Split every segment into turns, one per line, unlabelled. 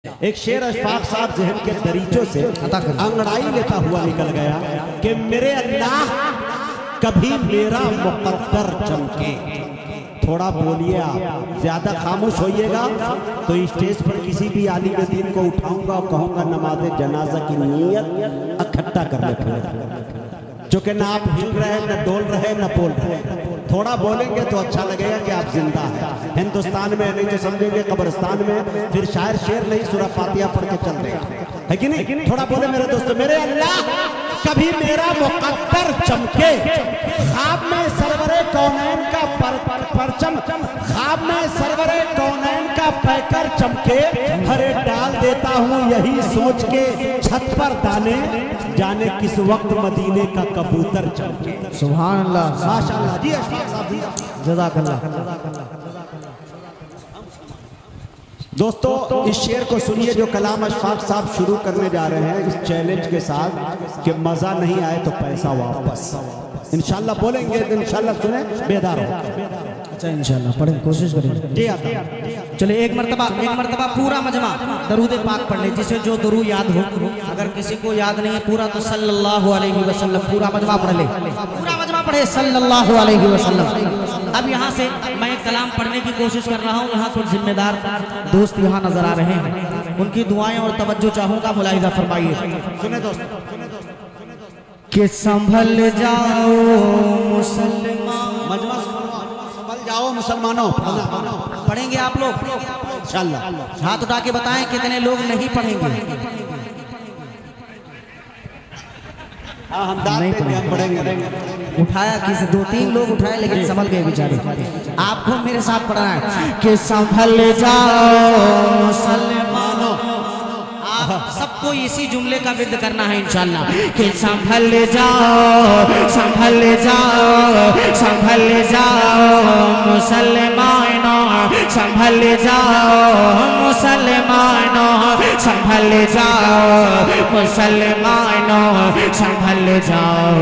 एक शेर अशफाक साहब जहन के दरीचों से अंगड़ाई लेता हुआ निकल गया कि मेरे अल्लाह कभी मेरा मुकद्दर चमके। थोड़ा बोलिए, आप ज्यादा खामोश होइएगा तो स्टेज पर किसी भी आलिम दीन को उठाऊंगा और कहूंगा नमाज जनाजा की नीयत इकट्ठा कर ले, जो कि ना आप हिल रहे न डोल रहे न बोल रहे। थोड़ा बोलेंगे तो अच्छा लगेगा कि आप जिंदा हैं हिंदुस्तान में, नहीं तो समझेंगे कब्रिस्तान में, फिर शायर शेर नहीं सूरह फातिहा पढ़ के चल देगा, है कि नहीं? थोड़ा बोले मेरे दोस्तों, मेरे अल्लाह कभी मेरा मुकद्दर चमके, ख्वाब में सरवरे कौनैन का परचम, ख्वाब में सरवरे कौनैन का पैकर चमके, हरे डाल देता हूँ यही सोच के छत पर दाने, जाने किस वक्त मदीने का कबूतर चमके।
सुभान अल्लाह,
माशाअल्लाह जी, अशफाक साहब जी,
जज़ाकल्लाह।
दोस्तों इस शेर को सुनिए जो कलाम अशफाक साहब शुरू करने जा रहे हैं इस चैलेंज के साथ कि मजा नहीं आए तो पैसा वापस। इंशाल्लाह बोलेंगे तो इंशाल्लाह सुने, बेदार हो।
अच्छा इंशाल्लाह पढ़ें, कोशिश करें जी। आता चले एक मरतबा पूरा मजमा दरूद पाक पढ़ ले, जिसे जो दरूद याद हो। अगर किसी को याद नहीं है पूरा तो सल्लल्लाहु अलैहि वसल्लम पूरा मजमा पढ़ ले, पूरा मजमा पढ़े सल्लल्लाहु अलैहि वसल्लम। अब यहाँ से मैं कलाम पढ़ने की कोशिश कर रहा हूँ, यहाँ कुछ जिम्मेदार दोस्त यहाँ नजर आ रहे हैं, उनकी दुआएं और तवज्जो चाहूंगा, मुलाहिजा फरमाइए।
सुने दोस्तों,
कि संभल जाओ मुसलमान,
मजमा संभल जाओ मुसलमानों।
पढ़ेंगे आप लोग इंशाल्लाह? हाथ उठा के बताएं कितने लोग नहीं पढ़ेंगे।
हाँ, हम पढ़ेंगे।
उठाया किसी 2-3 लोग उठाए लेकिन संभल गए बेचारे। आपको मेरे साथ पढ़ना है कि संभल जाओ मुसलमानों। आप सबको इसी जुमले का विद करना है इंशाल्लाह कि संभल जाओ, संभल जाओ, संभल जाओ मुसलमानों, संभल जाओ मुसलमानों, संभल जाओ मुसलमानों, संभल जाओ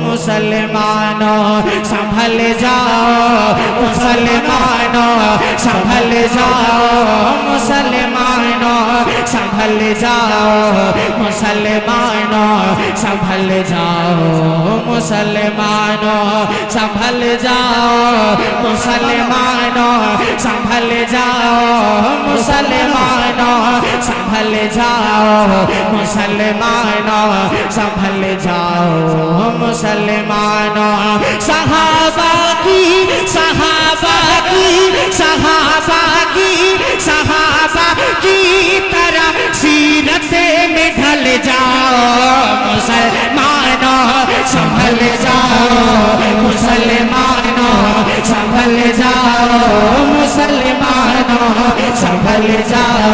मुसलमानों, संभल जाओ मुसलमानों, संभल जाओ मुसलमानों, संभल जाओ मुसलमानों, संभल जाओ मुसलमानों, संभल जाओ मुसलमानों, संभल जाओ मुसलमानों, संभल जाओ मुसलमानों, संभल जाओ मुसलमानों। सहाबा की, सहाबा की, सहाबा की, सहाबा की तरह सीरत में ढल जाओ मुसलमानों, संभल जाओ मुसलमानों, संभल जाओ मुसलमानों, संभल जाओ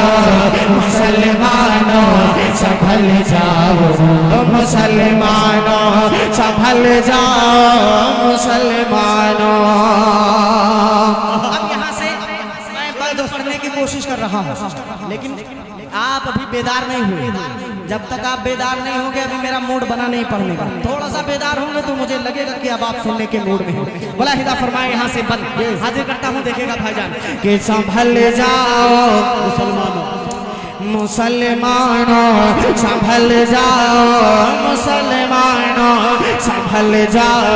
मुसलमानों, संभल जाओ मुसलमानों, संभल जाओ मुसलमानों। अब यहाँ से मैं बर्द पढ़ने की कोशिश कर रहा हूँ, लेकिन आप अभी बेदार नहीं हुए। जब तक आप बेदार नहीं होंगे, अभी मेरा मूड बना नहीं पढ़ने का। थोड़ा सा बेदार होंगे तो मुझे लगेगा कि अब आप सुनने के मूड में हो। बोला हिदा फरमाए यहाँ से बंद हाजिर करता हूँ, देखिएगा भाईजान कि संभल जाओ मुसलमानों, मुसलमानों, संभल जाओ मुसलमानों, संभल जाओ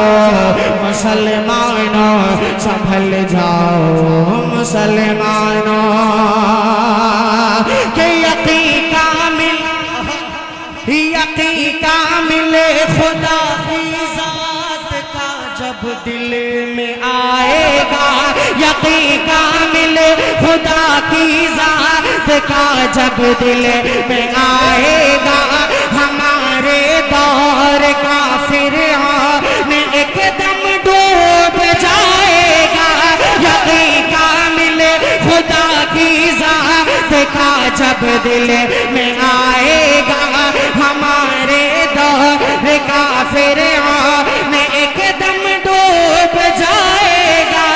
मुसलमानों, संभल जाओ मुसलमानों। के यकीन कामिल, यकीन कामिल खुदा की जात का जब दिल में आएगा, यकीन कामिल खुदा की जात का जब दिल में आएगा, हमारे दौर का फिरआन एकदम डूब जाएगा। यकीन कामिल खुदा की जात का जब दिल में आएगा, हमारे दौर का फिरआन एकदम डूब जाएगा।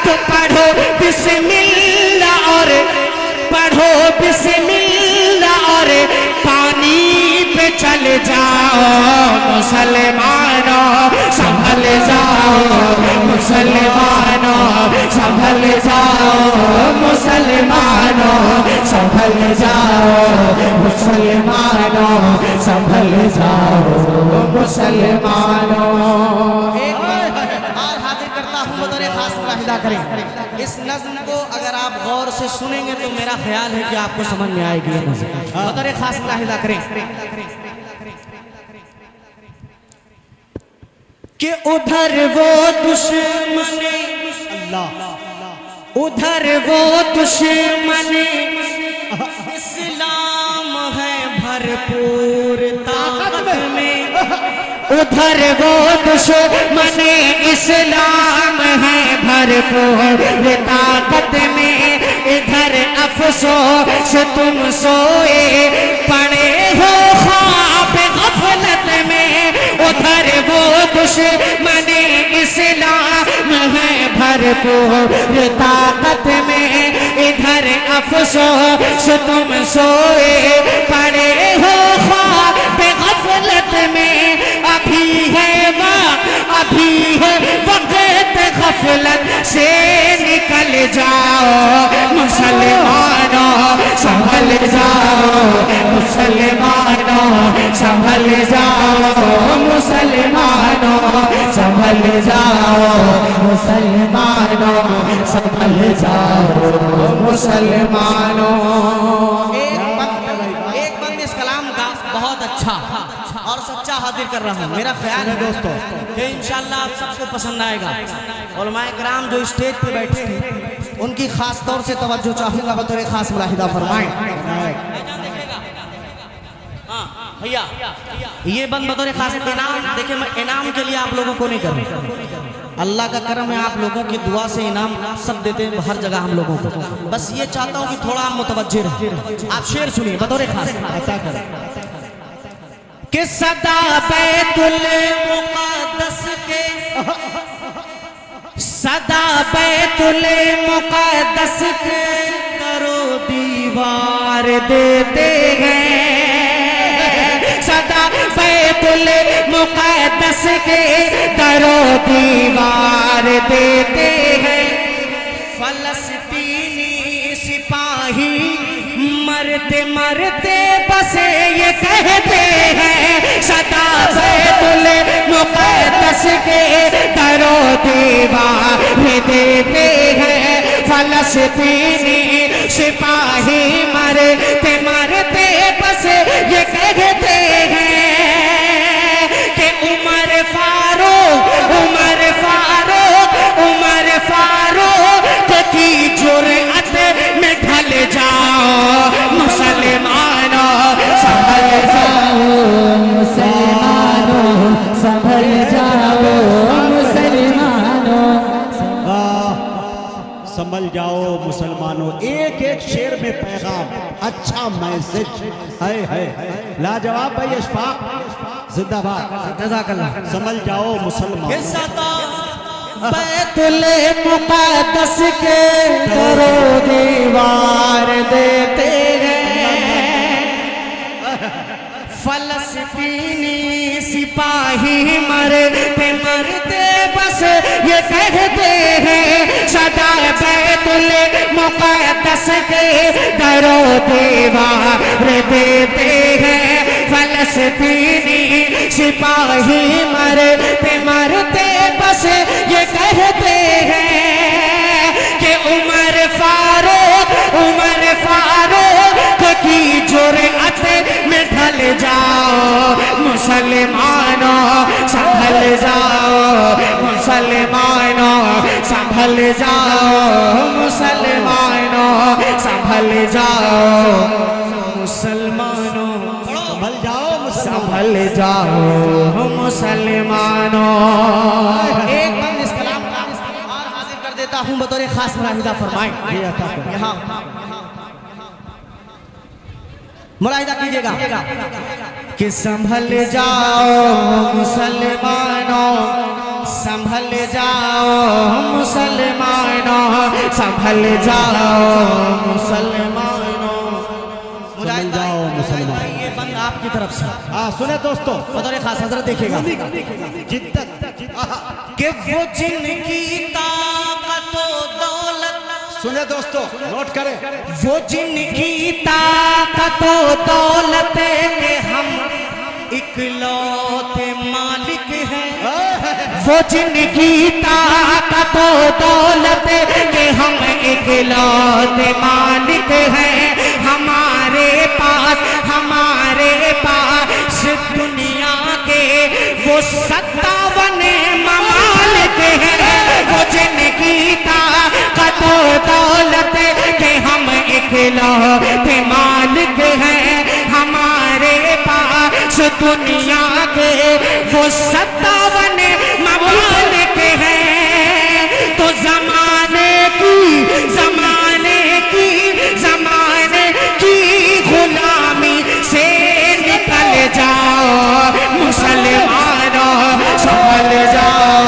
तो पढ़ो बिस्मिल्लाह और पढ़ो बिस्मिल्लाह और पानी पे चल जाओ मुसलमानों, संभल जाओ मुसलमानों, संभल जाओ मुसलमानों, संभल जाओ मुसलमानों, संभल जाओ मुसलमानों। एक और हाजिर करता हूँ बतौर खास मुलाहिदा करें। इस नज़्म को अगर आप गौर से सुनेंगे तो मेरा ख्याल है कि आपको समझ में आएगी ये नज़्म। बतौर खास मुलाहिदा करें कि उधर वो दुश्मन अल्लाह, उधर वो दुश्मन इस्लाम है भरपूर ताकत में, उधर वो दुश्मन इस्लाम है भरपूर ताकत में, इधर अफसोस तुम सोए पड़े हो ख्वाब गफलत में, उधर वो दुश्मन इस्लाम है भरपूर ताकत में, इधर अफसोस तुम सोए पड़े हो ख्वाब गफलत में, अभी है वक्त गफलत से निकल जाओ मुसलमानों, संभल जाओ मुसलमानों, संभल जाओ मुसलमानों, संभल जाओ मुसलमानों, संभल जाओ मुसलमानों। एक बंद इस कलाम का बहुत अच्छा और सच्चा हाजिर कर रहा हूँ। मेरा ख्याल है दोस्तों कि इंशाअल्लाह आप सबको पसंद आएगा। उलमाए किराम जो स्टेज पे बैठे हैं उनकी खास तौर से तवज्जो चाहूंगा, बतौर खास मुलाहिदा फरमाएं। भैया ये बंद बतौर खास इनाम, देखिए मैं इनाम के लिए आप लोगों को नहीं कर रहा, अल्लाह का करम है, आप लोगों की दुआ से इनाम सब देते हैं हर जगह हम लोगों को। बस ये चाहता हूँ कि थोड़ा आप मुतवज्जे रहें। आप शेर सुनिए बतौर खास कि सदा बैतुल मुक़द्दस के, सदा बैतुल मुक़द्दस के करो दीवार देते हैं, सदा बैतुल मुक़द्दस के दरो दीवार देते हैं, फलस्तीनी सिपाही मरते मरते बस ये कहते हैं, सदा बैतुल मुक़द्दस के दरो दीवार देते हैं, फलस्तीनी सिपाही मरते मरते बस ये कहते हैं कि उमर फारूक की जुर्अत में ढल जाओ मुसलमानों, संभल जाओ मुसलमानों, संभल जाओ मुसलमानों,
संभल जाओ मुसलमानों। एक एक शेर में पैगाम, अच्छा मैसेज है लाजवाब भाई। अशफाक जिंदाबाद,
जज़ाकल्लाह।
संभल जाओ मुसलमान।
बैतुल मुक़द्दस के दरो दीवार देते हैं, फलस्तीनी सिपाही मरते मरते बस ये कहते हैं, सदा बैतुल मुक़द्दस के दरो दीवार देते हैं, फलस्तीनी सिपाही मरते मरते बस ये कहते हैं कि उमर फारूक की जुर्अत में ढल जाओ मुसलमानों, संभल जाओ मुसलमानों, संभल जाओ मुसलमानों, संभल जाओ मुसलमानों,
संभल जाओ
संभल जाओ मुसलमानों। एक बंद इस कलाम का और हाजिर कर देता हूँ बतौर खास मुलाहिदा फरमाएं। यहाँ मुलाहिदा कीजिएगा कि संभल जाओ मुसलमानों, संभल जाओ मुसलमानों, संभल जाओ मुसलमानों,
संभल जाओ मुसलमान।
ये बंद आपकी तरफ से।
सुने दोस्तों,
बतौर खास हजरत देखिएगा
जिद्दत
कि वो जिनकी ताकत दौलत,
सुने दोस्तों नोट करें,
वो जिनकी ताकत का तो दौलत के हम इकलौते मालिक हैं। वो जिनकी ताकत तो दौलत के हम इकलौते मालिक हैं। हमारे पास दुनिया के वो 57 ममालिक हैं। वो जिनकी ताकत तो दौलत के हम इकलौते मालिक हैं। हमारे पास दुनिया के वो 57 ममालिक हैं। तो जमाने की गुलामी से निकल जाओ मुसलमानों, संभल जाओ।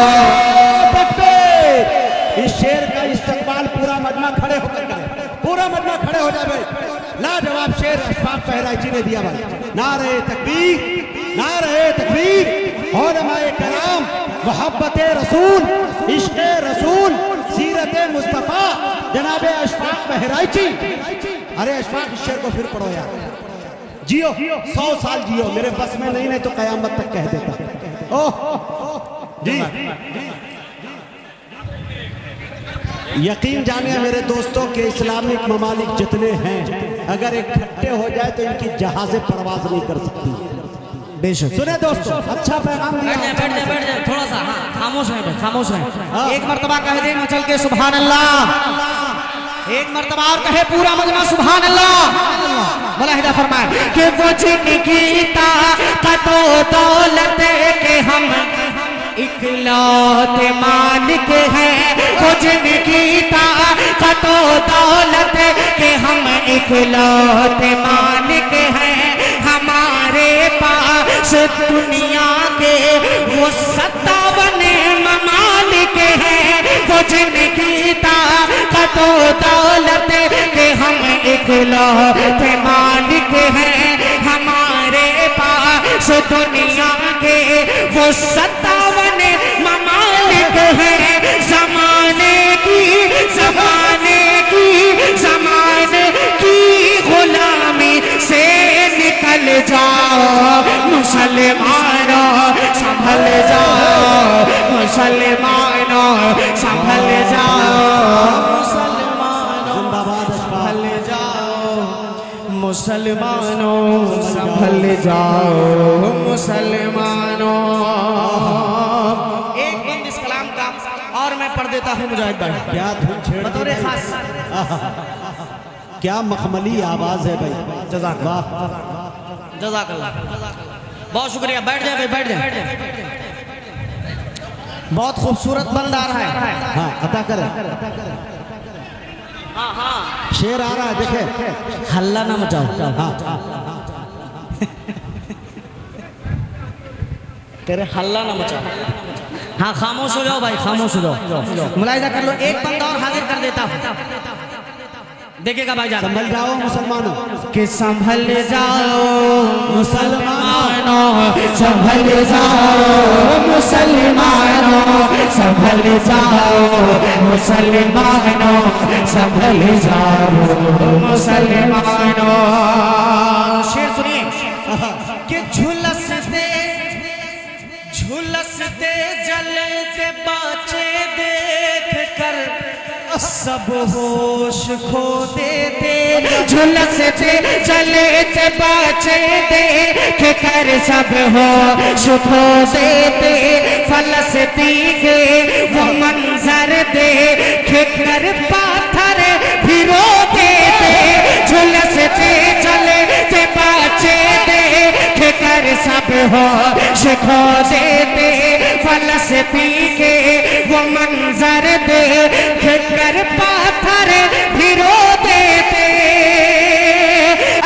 इस शेर का इस्तकबाल पूरा मजमा खड़े होकर करे, पूरा मजमा खड़े हो जाए भाई। लाजवाब शेर अशफाक बहराइची ने दिया भाई। नारे तकबीर, नारे तकबीर। उलमाए कराम, मोहब्बत रसूल, इश्क़ रसूल, सीरत मुस्तफ़ा, जनाबे अशफाक बहराइची। अरे अशफाक, इस शेर को फिर पढ़ो यार। जियो 100 साल जियो, मेरे बस में नहीं तो कयामत तक कह देता। ओह जी, यकीन जानिए मेरे दोस्तों के इस्लामिक ममालिक जितने हैं, अगर इकट्ठे हो जाए तो इनकी जहाज़ें परवाज नहीं कर सकती।
बेशक।
सुने दोस्तों, अच्छा पैगाम दिया।
बैठ जाए थोड़ा सा। हाँ, खामोश है। एक मर्तबा कह दे मचल के सुभान अल्लाह। एक मर्तबा और कहे पूरा मजमा सुभान अल्लाह। मुलाहिदा फरमाए कि वो जिनकी ताकत दौलत के हम इकलौते मालिक हैं। वो जिनकी ताकत दौलत के हम इकलौते मालिक हैं। हमारे पास दुनिया के वो 57 ममालिक हैं। वो जिनकी ताकत दौलत के हम इकलौते मालिक हैं। हमारे पास दुनिया के वो 57 ममालिक हैं। जमाने की गुलामी से निकल जाओ मुसलमानों, संभल जाओ मुसलमानों, संभल जाओ मुसलमानों, संभल जाओ मुसलमानों, संभल जाओ मुसलमानों। एक बंद इस कलाम का और मैं पढ़ देता हूँ मुजाहिद भाई।
क्या धुन छेड़
बतौर खास,
क्या मखमली आवाज है भाई।
जज़ाकल्लाह, जज़ाकल्लाह, बहुत शुक्रिया। बैठ जाए भाई, बैठ जाए। बहुत खूबसूरत बंद आ रहा है।
हाँ, अता करें।
हाँ,
शेर आ रहा है, देखे।
हल्ला ना मचाओ।
हाँ,
तेरे हल्ला ना मचाओ। हाँ, खामोश हो जाओ भाई, खामोश हो जाओ। मुलाहिदा कर लो, एक बंद और हाजिर कर देता हूँ। देखिएगा भाई जान।
संभल जाओ मुसलमानों,
कि संभल जाओ मुसलमानों, संभल जाओ मुसलमानों, संभल जाओ मुसलमानों, संभल जाओ मुसलमानों। शेर सुनिए कि झुलसते जलते बाचे देख कर सब होश खो देते। झुलसते जलते बाचे देख कर सब होश खो देते। फलसती के वो मंजर देख कर पाथर भिरो देते। झुलसते जलते बाचे देख कर सब होश खो देते। फलसती के वो मंजर देख कर पाथर भिरो देते।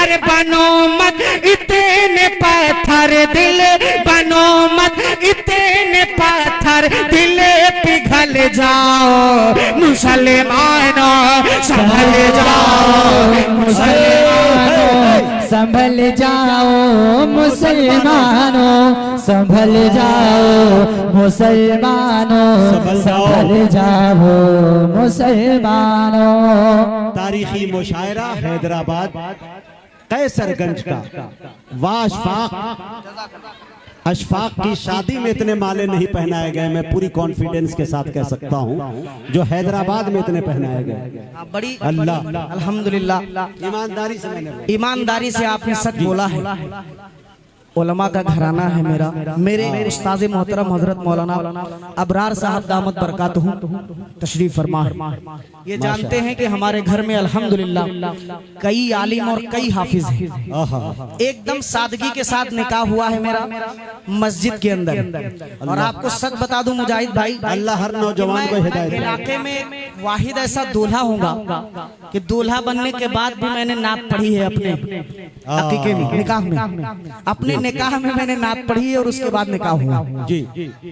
अरे बनो मत इतने पत्थर दिल, बनो मत इतने पत्थर दिल पिघल जाओ मुसलमानों, संभल जाओ मुसलमानों,
संभल जाओ मुसलमानों, संभल जाओ मुसलमानों, संभल जाओ मुसलमानों।
तारीखी मुशायरा हैदराबाद कैसरगंज का वाह अशफाक की शादी में इतने माले नहीं पहनाए गए, मैं पूरी कॉन्फिडेंस के साथ कह सकता हूँ, जो हैदराबाद में इतने पहनाए गए।
बड़ी
अल्लाह
अल्हम्दुलिल्लाह,
ईमानदारी से मैंने बोला।
ईमानदारी से आपने सच बोला है। उलमा का घराना है मेरे उस्ताद मोहतरम हजरत मौलाना अबरार साहब दामत बरकातहू तशरीफ फरमा है। ये जानते हैं कि हमारे घर में अल्हम्दुलिल्लाह कई आलिम और कई हाफिज हैं। एकदम सादगी के साथ निकाह हुआ है मेरा मस्जिद के अंदर। और आपको सच बता दूं मुजाहिद भाई,
अल्लाह हर नौजवान को हिदायत दे।
इलाके में वाहिद ऐसा दूल्हा होगा कि दूल्हा बनने के बाद भी मैंने नात पढ़ी है अपने हकीके में, निकाह में, अपने निकाह में मैंने नात पढ़ी है और उसके बाद निकाह हुआ
जी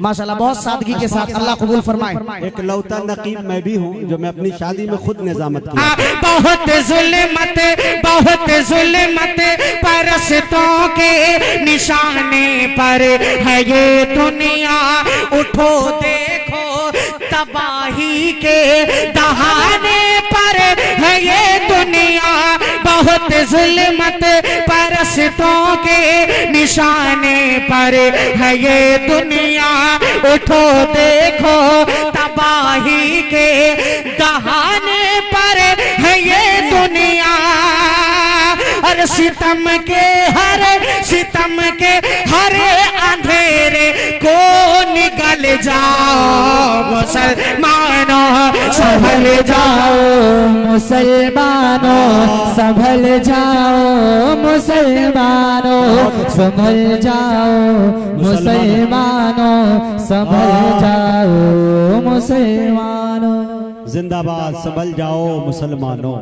माशाल्लाह, बहुत सादगी के साथ। अल्लाह कबूल फरमाए।
एक लौता नकीब मैं भी हूँ जो मैं अपनी शादी में खुद निजामत किया।
बहुत जुल्मत परस्तों के निशाने पर है ये दुनिया, उठो देखो तबाही के दहाने पर है ये दुनिया। बहुत जुल्मत परस्तों के निशाने पर है ये दुनिया, उठो देखो तबाही के दहाने पर है ये दुनिया। और सितम के हर अंधेरे को निकल जाओ मुसलमानों,
संभल जाओ मुसलमानों, संभल जाओ मुसलमानों, संभल जाओ मुसलमानों, संभल जाओ मुसलमानों।
जिंदाबाद, संभल जाओ मुसलमानों।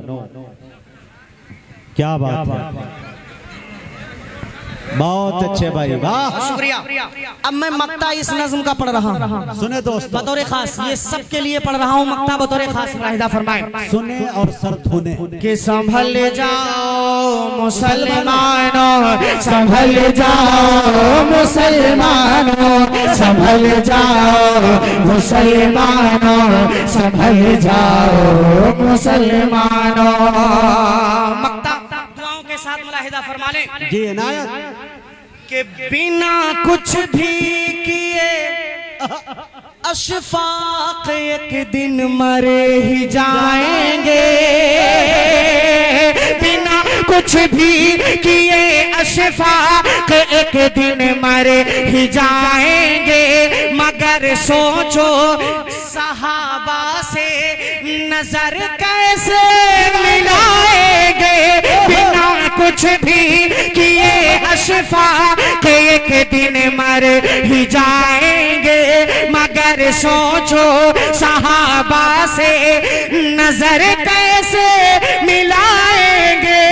क्या बात है, बहुत अच्छे भाई, वाह
शुक्रिया। अब मैं मक्ता इस नज्म का पढ़ रहा हूँ,
सुने दोस्तों,
बतौर खास, ये सबके लिए पढ़ रहा हूँ मक्ता बतौर खास। मुलाहिदा फरमाए
सुने और सर धुने
कि संभल जाओ मुसलमानों,
संभल जाओ मुसलमानों, संभल जाओ मुसलमानों, संभल जाओ मुसलमानों।
मक्ता दुआओं के साथ मुलाहिदा फरमा लें
जी इनायत
कि बिना कुछ भी किए अशफाक एक दिन मरे ही जाएंगे। बिना कुछ भी किए अशफाक एक दिन मरे ही जाएंगे। मगर सोचो सहाबा से नजर कैसे मिलाएंगे। बिना कुछ भी किए अशफाक एक दिन मर ही जाएंगे। मगर सोचो सहाबा से नजर कैसे मिलाएंगे।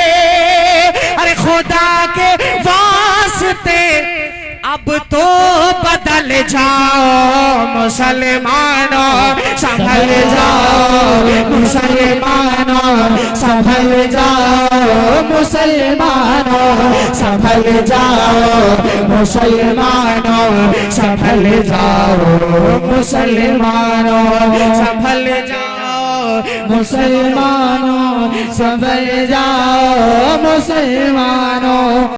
अरे खुदा के वास्ते अब तो बदल जाओ मुसलमानों, संभल जाओ मुसलमानों, संभल जाओ मुसलमानों, संभल जाओ मुसलमानों, संभल जाओ मुसलमानों, संभल जाओ मुसलमानों, संभल जाओ मुसलमानों।